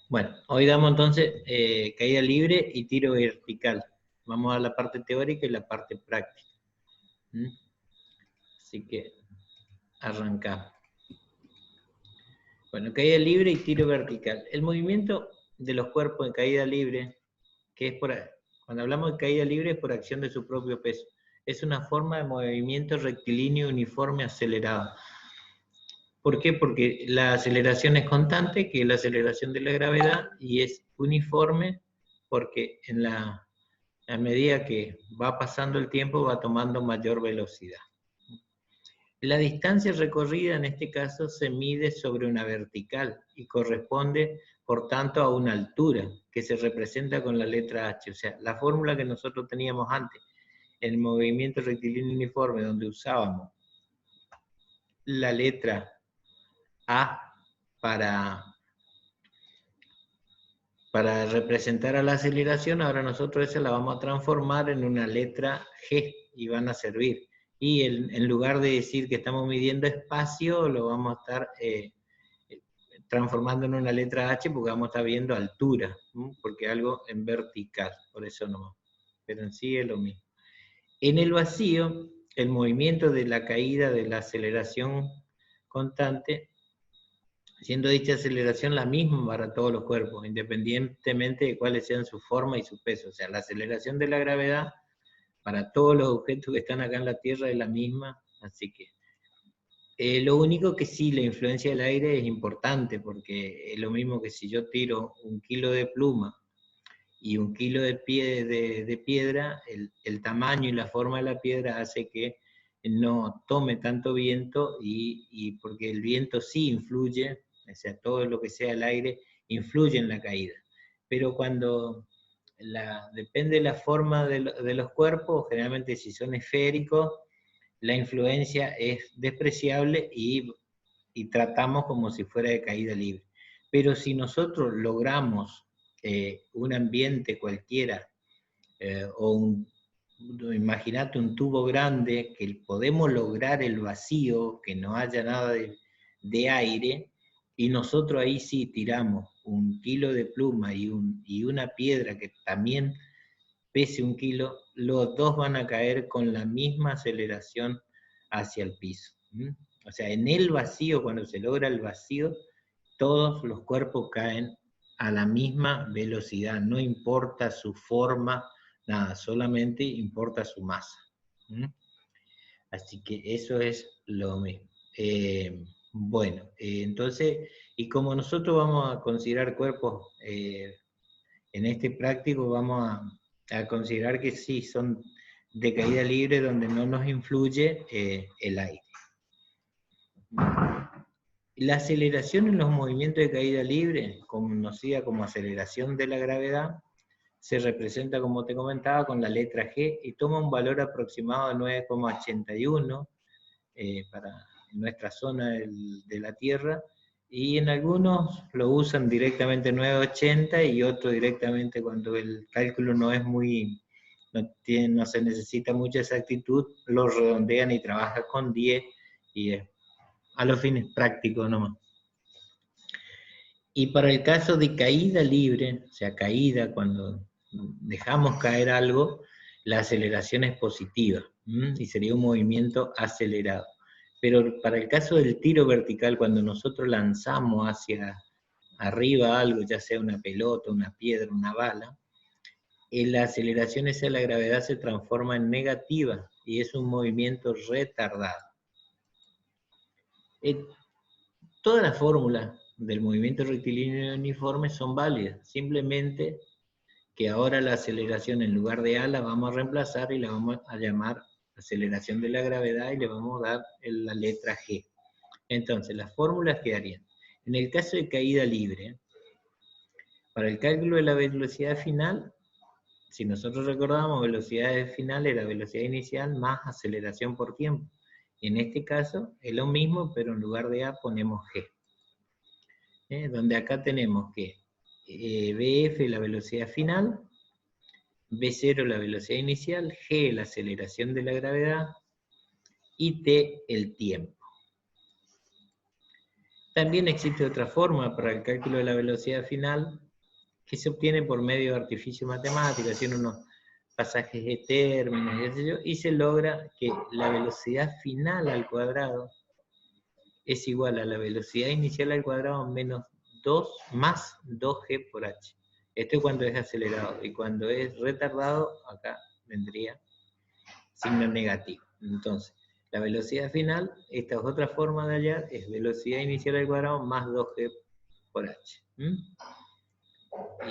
Bueno, hoy damos entonces caída libre y tiro vertical. Vamos a la parte teórica y la parte práctica. ¿Mm? Así que arrancamos. Bueno, caída libre y tiro vertical. El movimiento de los cuerpos en caída libre, que es cuando hablamos de caída libre es por acción de su propio peso. Es una forma de movimiento rectilíneo uniforme acelerado. ¿Por qué? Porque la aceleración es constante, que es la aceleración de la gravedad, y es uniforme porque a medida que va pasando el tiempo va tomando mayor velocidad. La distancia recorrida en este caso se mide sobre una vertical y corresponde, por tanto, a una altura que se representa con la letra H. O sea, la fórmula que nosotros teníamos antes, el movimiento rectilíneo uniforme, donde usábamos la letra A para representar a la aceleración, ahora nosotros esa la vamos a transformar en una letra G y van a servir. Y en lugar de decir que estamos midiendo espacio, lo vamos a estar transformando en una letra H porque vamos a estar viendo altura, ¿no? Porque algo en vertical, por eso no. Pero en sí es lo mismo. En el vacío, el movimiento de la caída de la aceleración constante, siendo dicha aceleración la misma para todos los cuerpos, independientemente de cuáles sean su forma y su peso. O sea, la aceleración de la gravedad para todos los objetos que están acá en la Tierra es la misma, así que lo único que sí, la influencia del aire es importante, porque es lo mismo que si yo tiro 1 kilo de pluma y 1 kilo de piedra, el tamaño y la forma de la piedra hace que no tome tanto viento, y porque el viento sí influye, o sea, todo lo que sea el aire influye en la caída. Pero cuando depende de la forma de los cuerpos, generalmente si son esféricos, la influencia es despreciable y tratamos como si fuera de caída libre. Pero si nosotros logramos un ambiente cualquiera, imagínate un tubo grande, que podemos lograr el vacío, que no haya nada de aire, y nosotros ahí sí tiramos 1 kilo de pluma y una piedra que también pese 1 kilo, los dos van a caer con la misma aceleración hacia el piso. O sea, en el vacío, cuando se logra el vacío, todos los cuerpos caen a la misma velocidad, no importa su forma, nada, solamente importa su masa. Así que eso es lo mismo. Bueno, entonces, y como nosotros vamos a considerar cuerpos en este práctico, vamos a considerar que sí, son de caída libre donde no nos influye el aire. La aceleración en los movimientos de caída libre, conocida como aceleración de la gravedad, se representa, como te comentaba, con la letra G y toma un valor aproximado de 9,81 para nuestra zona de la Tierra, y en algunos lo usan directamente 9,80 y otros directamente cuando el cálculo no es muy, no se necesita mucha exactitud, lo redondean y trabajan con 10 y es a los fines prácticos nomás. Y para el caso de caída libre, o sea, caída cuando dejamos caer algo, la aceleración es positiva y sería un movimiento acelerado. Pero para el caso del tiro vertical, cuando nosotros lanzamos hacia arriba algo, ya sea una pelota, una piedra, una bala, la aceleración esa de la gravedad se transforma en negativa y es un movimiento retardado. Todas las fórmulas del movimiento rectilíneo uniforme son válidas, simplemente que ahora la aceleración en lugar de A la vamos a reemplazar y la vamos a llamar aceleración de la gravedad y le vamos a dar la letra G. Entonces, las fórmulas quedarían. En el caso de caída libre, para el cálculo de la velocidad final, si nosotros recordamos, velocidad final era velocidad inicial más aceleración por tiempo. En este caso es lo mismo, pero en lugar de A ponemos G. Donde acá tenemos que BF la velocidad final, B0 la velocidad inicial, G la aceleración de la gravedad y T el tiempo. También existe otra forma para el cálculo de la velocidad final, que se obtiene por medio de artificio matemático, haciendo unos pasajes de términos, y se logra que la velocidad final al cuadrado es igual a la velocidad inicial al cuadrado menos 2 más 2g por h. Esto es cuando es acelerado, y cuando es retardado, acá vendría signo negativo. Entonces, la velocidad final, esta es otra forma de hallar, es velocidad inicial al cuadrado más 2g por h.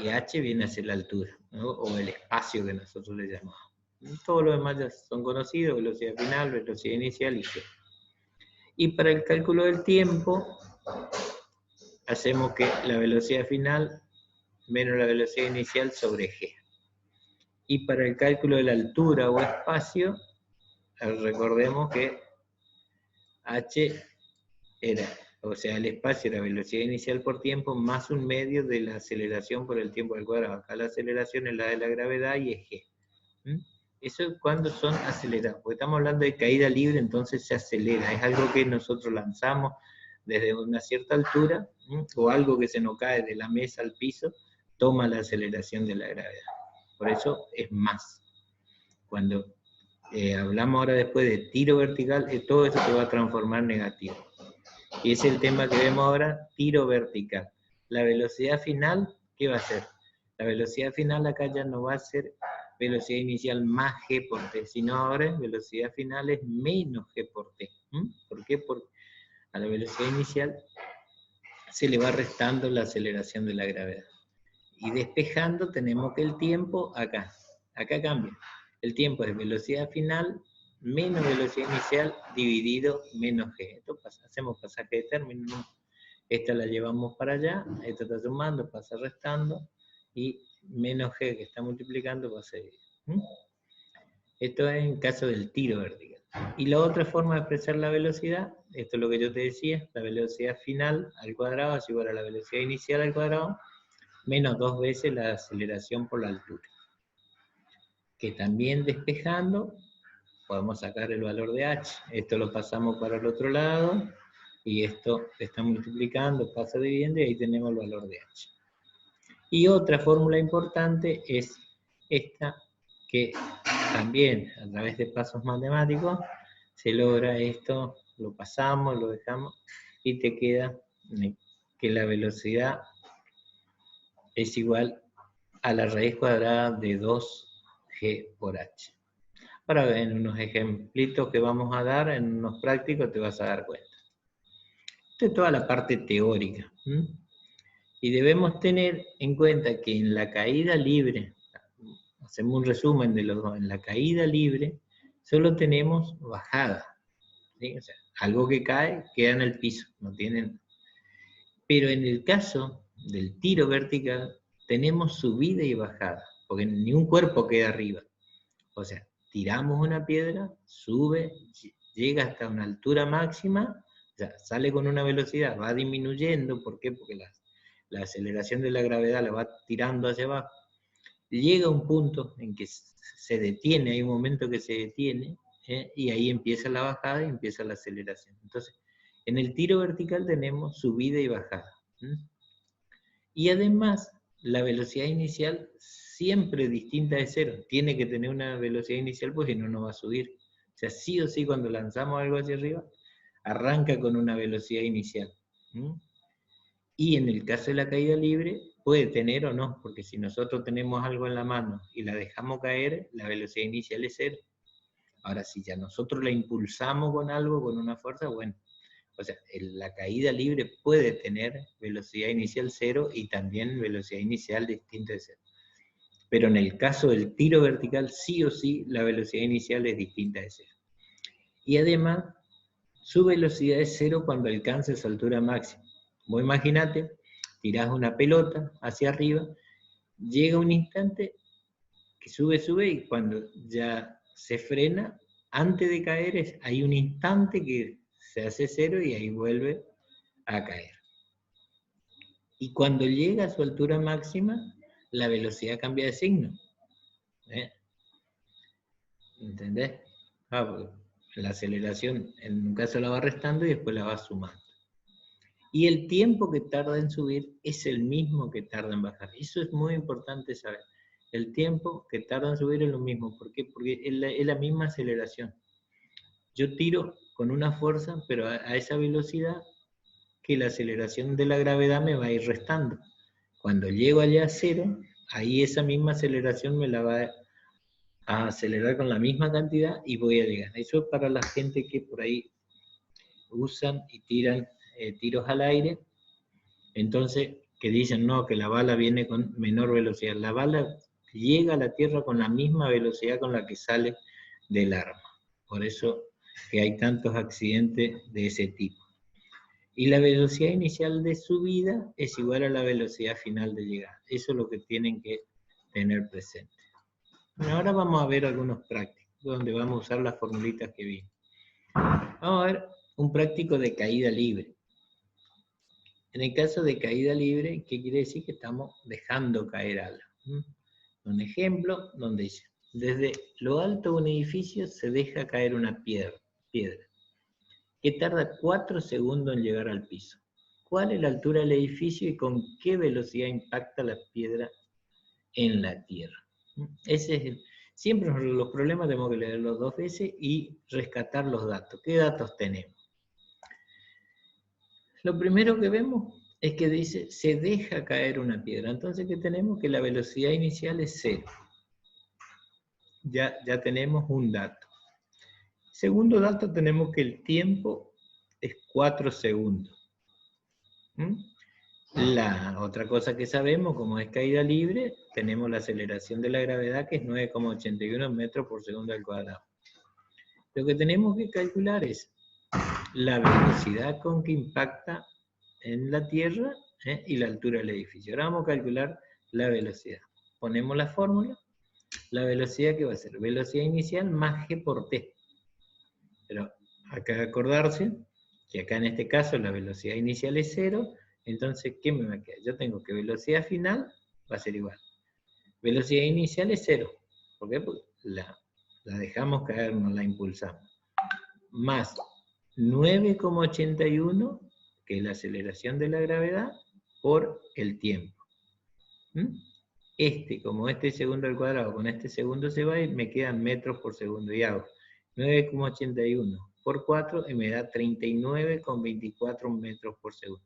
Y h viene a ser la altura, ¿no? O el espacio que nosotros le llamamos. Todo lo demás ya son conocidos, velocidad final, velocidad inicial y g. Y para el cálculo del tiempo, hacemos que la velocidad final menos la velocidad inicial sobre g. Y para el cálculo de la altura o espacio, recordemos que h era, o sea, el espacio era velocidad inicial por tiempo más un medio de la aceleración por el tiempo al cuadrado. Acá la aceleración es la de la gravedad y es g. Eso es cuando son acelerados, porque estamos hablando de caída libre, entonces se acelera. Es algo que nosotros lanzamos desde una cierta altura, o algo que se nos cae de la mesa al piso, toma la aceleración de la gravedad. Por eso es más. Cuando hablamos ahora después de tiro vertical, todo eso se va a transformar en negativo. Y ese es el tema que vemos ahora, tiro vertical. La velocidad final, ¿qué va a ser? La velocidad final acá ya no va a ser velocidad inicial más g por t, sino ahora velocidad final es menos g por t. ¿Por qué? Porque a la velocidad inicial se le va restando la aceleración de la gravedad. Y despejando tenemos que el tiempo acá cambia. El tiempo es velocidad final menos velocidad inicial dividido menos g. Esto hacemos pasaje de términos, ¿no? Esta la llevamos para allá, esta está sumando, pasa restando, y menos g que está multiplicando va a ser. Esto es en caso del tiro vertical. Y la otra forma de expresar la velocidad, esto es lo que yo te decía, la velocidad final al cuadrado es igual a la velocidad inicial al cuadrado, menos 2 veces la aceleración por la altura. Que también despejando, podemos sacar el valor de h. Esto lo pasamos para el otro lado, y esto está multiplicando, pasa dividiendo, y ahí tenemos el valor de h. Y otra fórmula importante es esta, que también a través de pasos matemáticos se logra esto, lo pasamos, lo dejamos, y te queda que la velocidad es igual a la raíz cuadrada de 2g por h. Ahora en unos ejemplitos que vamos a dar, en unos prácticos, te vas a dar cuenta. Esta es toda la parte teórica. Y debemos tener en cuenta que en la caída libre, hacemos un resumen de los dos, en la caída libre solo tenemos bajada. ¿Sí? O sea, algo que cae queda en el piso, no tienen. Pero en el caso del tiro vertical tenemos subida y bajada, porque ni un cuerpo queda arriba. O sea, tiramos una piedra, sube, llega hasta una altura máxima, o sea, sale con una velocidad, va disminuyendo. ¿Por qué? Porque la aceleración de la gravedad la va tirando hacia abajo. Llega un punto en que se detiene, hay un momento que se detiene, y ahí empieza la bajada y empieza la aceleración. Entonces, en el tiro vertical tenemos subida y bajada. Y además, la velocidad inicial siempre distinta de cero. Tiene que tener una velocidad inicial porque si no, no va a subir. O sea, sí o sí, cuando lanzamos algo hacia arriba, arranca con una velocidad inicial. Y en el caso de la caída libre, puede tener o no, porque si nosotros tenemos algo en la mano y la dejamos caer, la velocidad inicial es cero. Ahora, si ya nosotros la impulsamos con algo, con una fuerza, bueno, o sea, la caída libre puede tener velocidad inicial cero y también velocidad inicial distinta de cero. Pero en el caso del tiro vertical, sí o sí, la velocidad inicial es distinta de cero. Y además, su velocidad es cero cuando alcanza su altura máxima. Vos imaginate, tirás una pelota hacia arriba, llega un instante que sube, y cuando ya se frena, antes de caer, hay un instante que se hace cero y ahí vuelve a caer. Y cuando llega a su altura máxima, la velocidad cambia de signo. ¿Entendés? Porque la aceleración en un caso la va restando y después la va sumando. Y el tiempo que tarda en subir es el mismo que tarda en bajar. Eso es muy importante saber. El tiempo que tarda en subir es lo mismo. ¿Por qué? Porque es la misma aceleración. Yo tiro con una fuerza, pero a esa velocidad que la aceleración de la gravedad me va a ir restando. Cuando llego allá a cero, ahí esa misma aceleración me la va a acelerar con la misma cantidad y voy a llegar. Eso es para la gente que por ahí usan y tiran tiros al aire, entonces que dicen no, que la bala viene con menor velocidad. La bala llega a la Tierra con la misma velocidad con la que sale del arma. Por eso que hay tantos accidentes de ese tipo. Y la velocidad inicial de subida es igual a la velocidad final de llegada. Eso es lo que tienen que tener presente. Bueno, ahora vamos a ver algunos prácticos, donde vamos a usar las formulitas que vi. Vamos a ver un práctico de caída libre. En el caso de caída libre, ¿qué quiere decir? Que estamos dejando caer algo. Un ejemplo donde dice, desde lo alto de un edificio se deja caer una piedra, que tarda 4 segundos en llegar al piso. ¿Cuál es la altura del edificio y con qué velocidad impacta la piedra en la tierra? Ese es siempre los problemas tenemos que leerlos 2 veces y rescatar los datos. ¿Qué datos tenemos? Lo primero que vemos es que dice, se deja caer una piedra. Entonces, ¿qué tenemos? Que la velocidad inicial es 0. Ya tenemos un dato. Segundo dato, tenemos que el tiempo es 4 segundos. La otra cosa que sabemos, como es caída libre, tenemos la aceleración de la gravedad, que es 9,81 metros por segundo al cuadrado. Lo que tenemos que calcular es la velocidad con que impacta en la Tierra y la altura del edificio. Ahora vamos a calcular la velocidad. Ponemos la fórmula, la velocidad que va a ser velocidad inicial más g por t. Pero acá acordarse que acá en este caso la velocidad inicial es 0, entonces ¿qué me va a quedar? Yo tengo que velocidad final va a ser igual. Velocidad inicial es 0. ¿Por qué? Porque la dejamos caer, no la impulsamos. Más 9,81, que es la aceleración de la gravedad, por el tiempo. Como este segundo al cuadrado con este segundo se va y me quedan metros por segundo. Y hago 9,81 por 4 y me da 39,24 metros por segundo.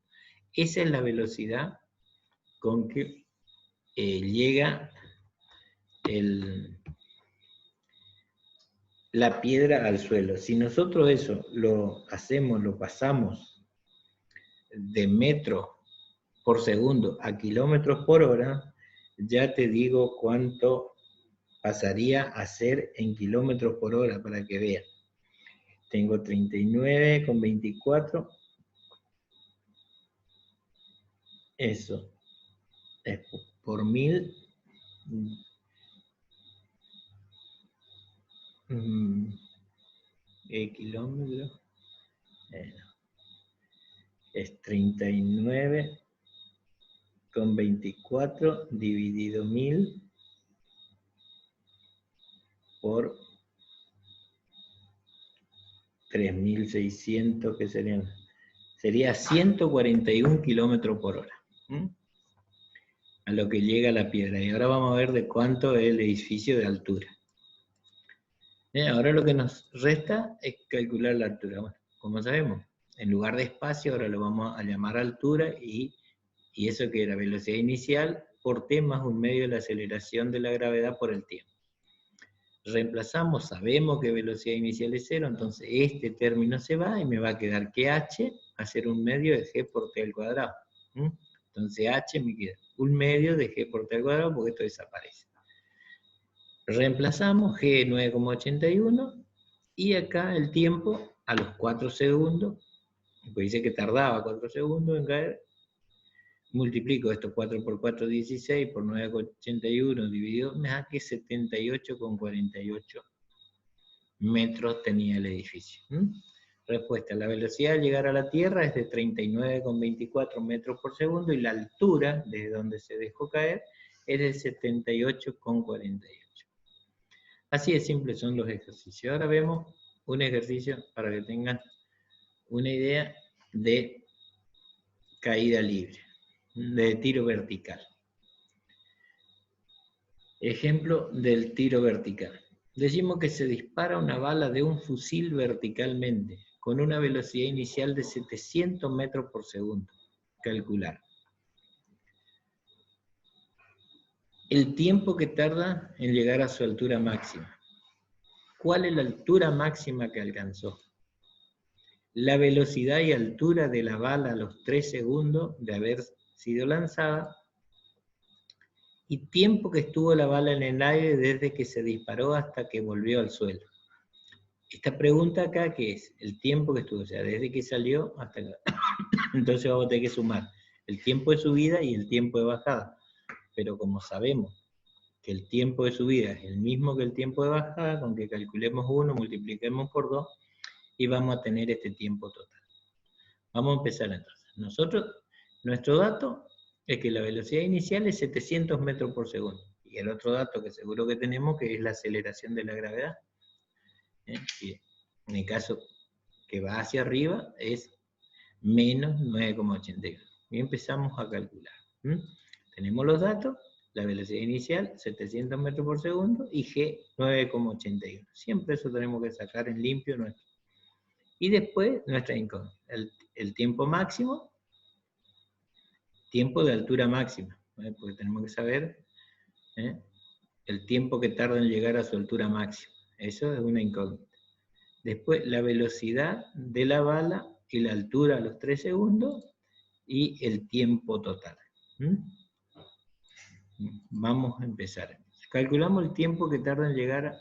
Esa es la velocidad con que llega la piedra al suelo. Si nosotros eso lo hacemos, lo pasamos de metros por segundo a kilómetros por hora, ya te digo cuánto pasaría a ser en kilómetros por hora para que vean. Tengo 39,24. Eso es por 1000. Kilómetros. Es 39,24 dividido 1000 por 3600, que sería 141 kilómetros por hora. A lo que llega la piedra. Y ahora vamos a ver de cuánto es el edificio de altura. Ahora lo que nos resta es calcular la altura. Bueno, como sabemos, en lugar de espacio ahora lo vamos a llamar altura y eso que era velocidad inicial por t más 1/2 de la aceleración de la gravedad por el tiempo. Reemplazamos, sabemos que velocidad inicial es 0, entonces este término se va y me va a quedar que h va a ser 1/2 de g por t al cuadrado. Entonces h me queda 1/2 de g por t al cuadrado porque esto desaparece. Reemplazamos g 9,81 y acá el tiempo a los 4 segundos, pues dice que tardaba 4 segundos en caer. Multiplico esto 4 por 4, 16, por 9,81 dividido, me da que 78,48 metros tenía el edificio. Respuesta, la velocidad al llegar a la Tierra es de 39,24 metros por segundo y la altura desde donde se dejó caer es de 78,48. Así de simple son los ejercicios. Ahora vemos un ejercicio para que tengan una idea de caída libre, de tiro vertical. Ejemplo del tiro vertical. Decimos que se dispara una bala de un fusil verticalmente, con una velocidad inicial de 700 metros por segundo. Calcular. El tiempo que tarda en llegar a su altura máxima. ¿Cuál es la altura máxima que alcanzó? La velocidad y altura de la bala a los 3 segundos de haber sido lanzada y tiempo que estuvo la bala en el aire desde que se disparó hasta que volvió al suelo. Esta pregunta acá, ¿qué es? El tiempo que estuvo, o sea, desde que salió hasta acá. Entonces vamos a tener que sumar el tiempo de subida y el tiempo de bajada. Pero como sabemos que el tiempo de subida es el mismo que el tiempo de bajada, con que calculemos 1, multipliquemos por 2, y vamos a tener este tiempo total. Vamos a empezar entonces. Nuestro dato es que la velocidad inicial es 700 metros por segundo. Y el otro dato que seguro que tenemos, que es la aceleración de la gravedad. Y en el caso que va hacia arriba, es menos 9,81. Y empezamos a calcular. Tenemos los datos, la velocidad inicial, 700 metros por segundo, y G, 9,81. Siempre eso tenemos que sacar en limpio nuestro. Y después, nuestra incógnita, el tiempo máximo, tiempo de altura máxima, porque tenemos que saber el tiempo que tarda en llegar a su altura máxima. Eso es una incógnita. Después, la velocidad de la bala y la altura a los 3 segundos y el tiempo total. Vamos a empezar. Calculamos el tiempo que tarda en llegar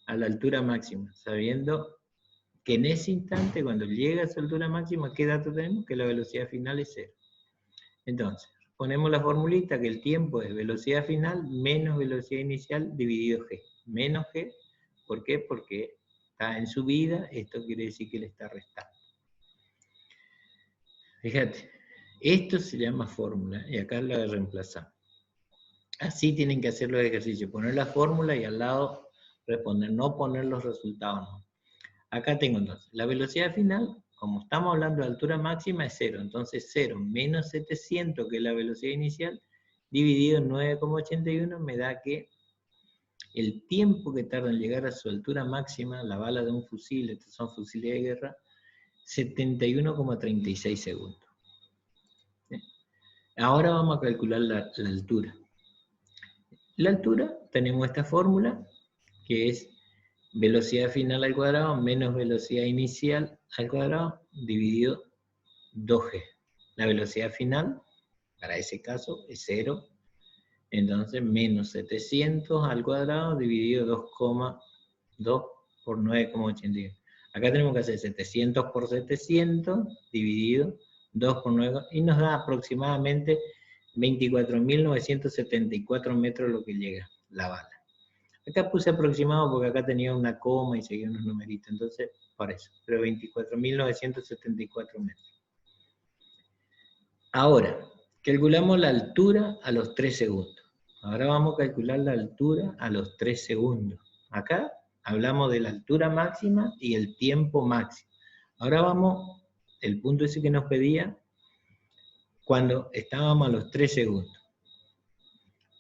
a la altura máxima, sabiendo que en ese instante, cuando llega a su altura máxima, ¿qué dato tenemos? Que la velocidad final es 0. Entonces, ponemos la formulita que el tiempo es velocidad final menos velocidad inicial dividido G. Menos G, ¿por qué? Porque está en subida, esto quiere decir que le está restando. Fíjate, esto se llama fórmula, y acá la reemplazamos. Así tienen que hacer los ejercicios, poner la fórmula y al lado responder, no poner los resultados. No. Acá tengo entonces, la velocidad final, como estamos hablando de altura máxima, es 0. Entonces 0 menos 700, que es la velocidad inicial, dividido en 9,81, me da que el tiempo que tarda en llegar a su altura máxima, la bala de un fusil, estos son fusiles de guerra, 71,36 segundos. ¿Sí? Ahora vamos a calcular la altura. La altura, tenemos esta fórmula, que es velocidad final al cuadrado menos velocidad inicial al cuadrado dividido 2G. La velocidad final, para ese caso, es 0. Entonces, menos 700 al cuadrado dividido 2,2 por 9,81. Acá tenemos que hacer 700 por 700 dividido 2 por 9, y nos da aproximadamente 24.974 metros lo que llega la bala. Acá puse aproximado porque acá tenía una coma y seguía unos numeritos, entonces, por eso, pero 24.974 metros. Ahora, calculamos la altura a los 3 segundos. Ahora vamos a calcular la altura a los 3 segundos. Acá hablamos de la altura máxima y el tiempo máximo. Ahora vamos, el punto ese que nos pedía, cuando estábamos a los 3 segundos.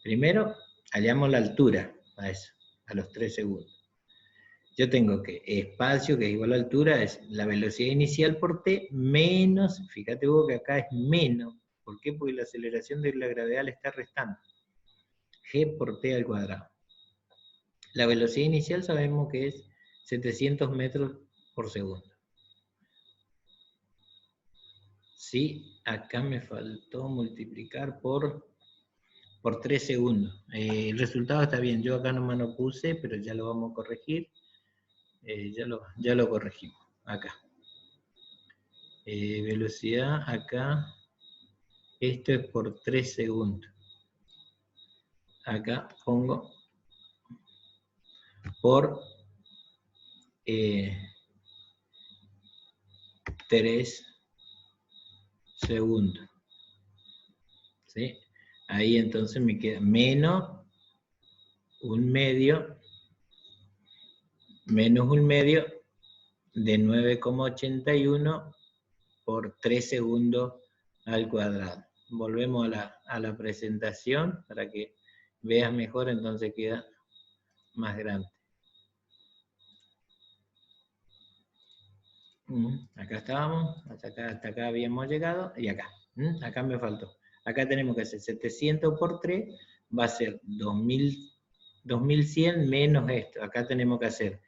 Primero, hallamos la altura a eso, a los 3 segundos. Yo tengo que espacio, que es igual a altura, es la velocidad inicial por t menos, fíjate vos que acá es menos. ¿Por qué? Porque la aceleración de la gravedad le está restando. G por t al cuadrado. La velocidad inicial sabemos que es 700 metros por segundo. Sí, acá me faltó multiplicar por 3 segundos. El resultado está bien, yo acá nomás lo puse, pero ya lo vamos a corregir. Ya lo corregimos, acá. Velocidad acá, esto es por 3 segundos. Acá pongo por 3 segundos. ¿Sí? Ahí entonces me queda menos un medio de 9,81 por 3 segundos al cuadrado. Volvemos a la presentación para que veas mejor, entonces queda más grande. Acá estábamos, hasta acá habíamos llegado, y acá. Acá me faltó. Acá tenemos que hacer 700 por 3, va a ser 2100 menos esto. Acá tenemos que hacer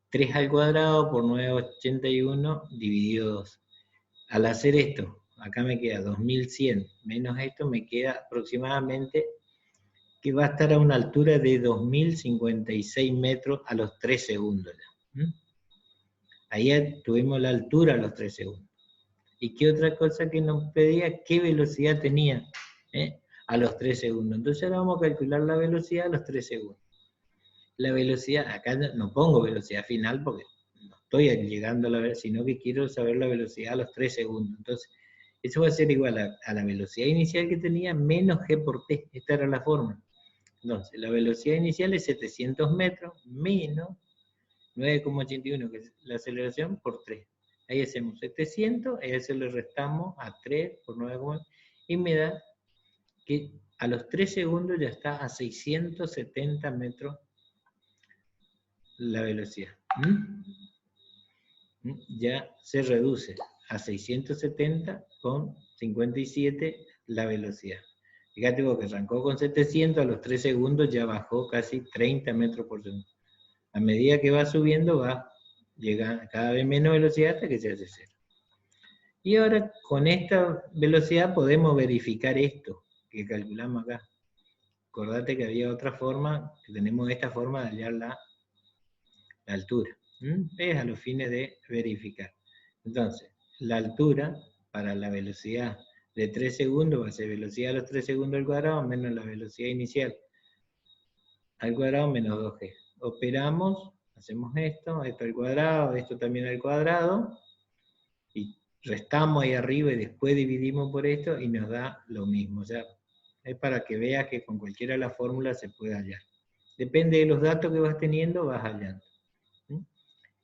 3 al cuadrado por 981 dividido 2. Al hacer esto, acá me queda 2100 menos esto, me queda aproximadamente que va a estar a una altura de 2056 metros a los 3 segundos. Ahí tuvimos la altura a los 3 segundos. ¿Y qué otra cosa que nos pedía? ¿Qué velocidad tenía a los 3 segundos? Entonces ahora vamos a calcular la velocidad a los 3 segundos. La velocidad, acá no pongo velocidad final porque no estoy llegando a la velocidad, sino que quiero saber la velocidad a los 3 segundos. Entonces, eso va a ser igual a la velocidad inicial que tenía menos g por t. Esta era la fórmula. Entonces, la velocidad inicial es 700 metros menos 9,81, que es la aceleración, por 3. Ahí hacemos 700, y a eso le restamos a 3 por 9, y me da que a los 3 segundos ya está a 670 metros la velocidad. Ya se reduce a 670 con 57 la velocidad. Fíjate vos que arrancó con 700, a los 3 segundos ya bajó casi 30 metros por segundo. A medida que va subiendo, va llegando cada vez menos velocidad hasta que se hace cero. Y ahora con esta velocidad podemos verificar esto que calculamos acá. Acordate que había otra forma, que tenemos esta forma de hallar la altura. Es a los fines de verificar. Entonces, la altura para la velocidad de 3 segundos va a ser velocidad a los 3 segundos al cuadrado menos la velocidad inicial al cuadrado menos 2g. Operamos, hacemos esto al cuadrado, esto también al cuadrado, y restamos ahí arriba y después dividimos por esto y nos da lo mismo. O sea, es para que veas que con cualquiera de las fórmulas se puede hallar. Depende de los datos que vas teniendo, vas hallando.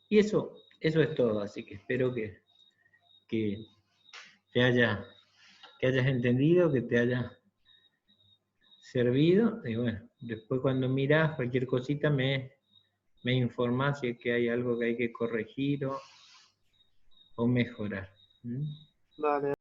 Y eso es todo, así que espero que hayas entendido, que te haya servido, y bueno, después cuando miras cualquier cosita me informás si es que hay algo que hay que corregir o mejorar. Dale.